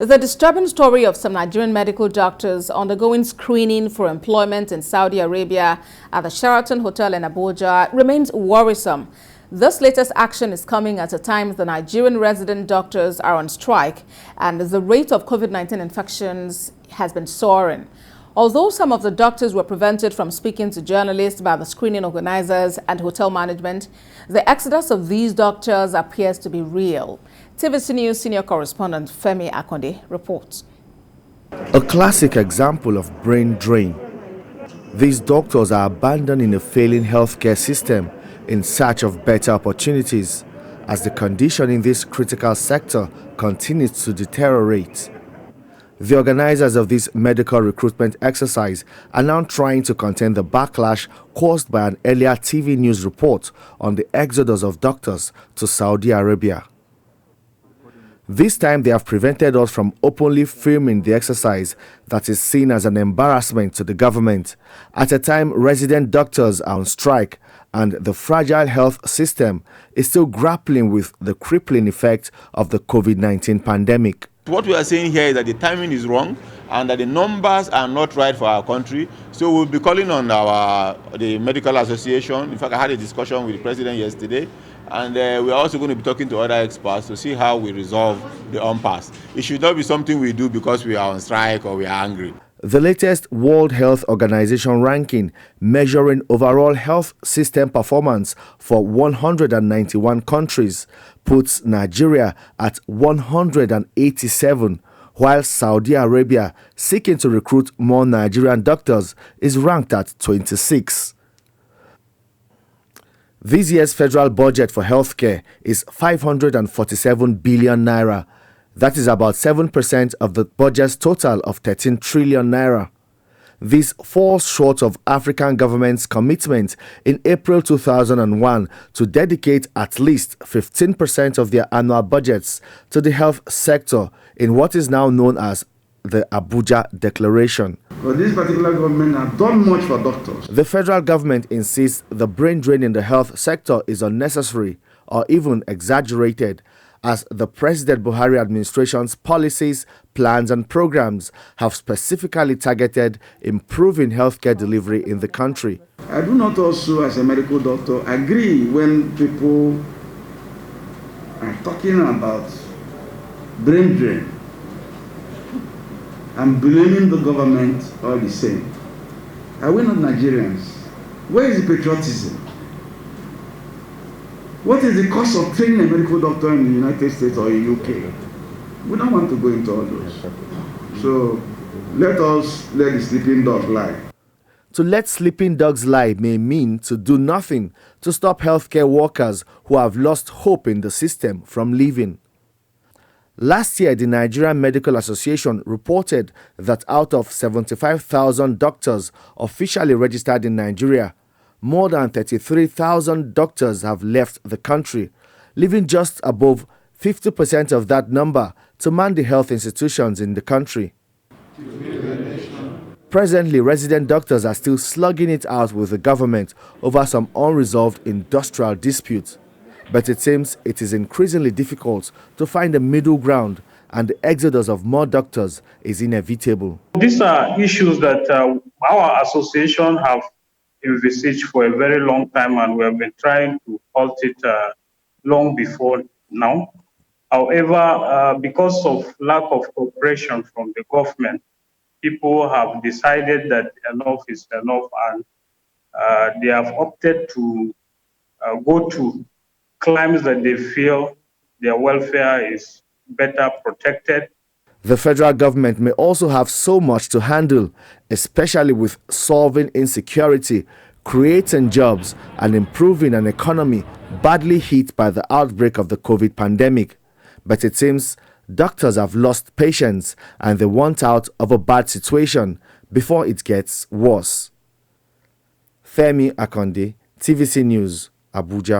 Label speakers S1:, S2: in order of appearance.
S1: The disturbing story of some Nigerian medical doctors undergoing screening for employment in Saudi Arabia at the Sheraton Hotel in Abuja remains worrisome. This latest action is coming at a time the Nigerian resident doctors are on strike and the rate of COVID-19 infections has been soaring. Although some of the doctors were prevented from speaking to journalists by the screening organizers and hotel management, the exodus of these doctors appears to be real. TVC News senior correspondent Femi Akonde reports.
S2: A classic example of brain drain. These doctors are abandoning a failing healthcare system in search of better opportunities as the condition in this critical sector continues to deteriorate. The organizers of this medical recruitment exercise are now trying to contain the backlash caused by an earlier TV news report on the exodus of doctors to Saudi Arabia. This time they have prevented us from openly filming the exercise that is seen as an embarrassment to the government at a time resident doctors are on strike and the fragile health system is still grappling with the crippling effect of the COVID-19 pandemic.
S3: What we are saying here is that the timing is wrong and that the numbers are not right for our country. So we'll be calling on the medical association. In fact, I had a discussion with the president yesterday, and we're also going to be talking to other experts to see how we resolve the impasse. It should not be something we do because we are on strike or we are angry.
S2: The latest World Health Organization ranking measuring overall health system performance for 191 countries puts Nigeria at 187, while Saudi Arabia, seeking to recruit more Nigerian doctors, is ranked at 26. This year's federal budget for healthcare is 547 billion naira. That is about 7% of the budget's total of 13 trillion naira. This falls short of African governments' commitment in April 2001 to dedicate at least 15% of their annual budgets to the health sector in what is now known as the Abuja Declaration.
S4: But this particular government has done much for doctors.
S2: The federal government insists the brain drain in the health sector is unnecessary or even exaggerated, as the President Buhari administration's policies, plans and programs have specifically targeted improving healthcare delivery in the country.
S4: I do not also, as a medical doctor, agree when people are talking about brain drain and blaming the government all the same. Are we not Nigerians? Where is the patriotism? What is the cost of training a medical doctor in the United States or in UK? We don't want to go into all those. So let us let the sleeping dog lie.
S2: To let sleeping dogs lie may mean to do nothing to stop healthcare workers who have lost hope in the system from leaving. Last year, the Nigerian Medical Association reported that out of 75,000 doctors officially registered in Nigeria, more than 33,000 doctors have left the country, leaving just above 50% of that number to man the health institutions in the country. Presently, resident doctors are still slugging it out with the government over some unresolved industrial disputes. But it seems it is increasingly difficult to find a middle ground, and the exodus of more doctors is inevitable.
S5: These are issues that our association have envisaged for a very long time, and we have been trying to halt it long before now. However, because of lack of cooperation from the government, people have decided that enough is enough, and they have opted to go to climes that they feel their welfare is better protected.
S2: The federal government may also have so much to handle, especially with solving insecurity, creating jobs, and improving an economy badly hit by the outbreak of the COVID pandemic. But it seems doctors have lost patience and they want out of a bad situation before it gets worse. Femi Akonde, TVC News, Abuja.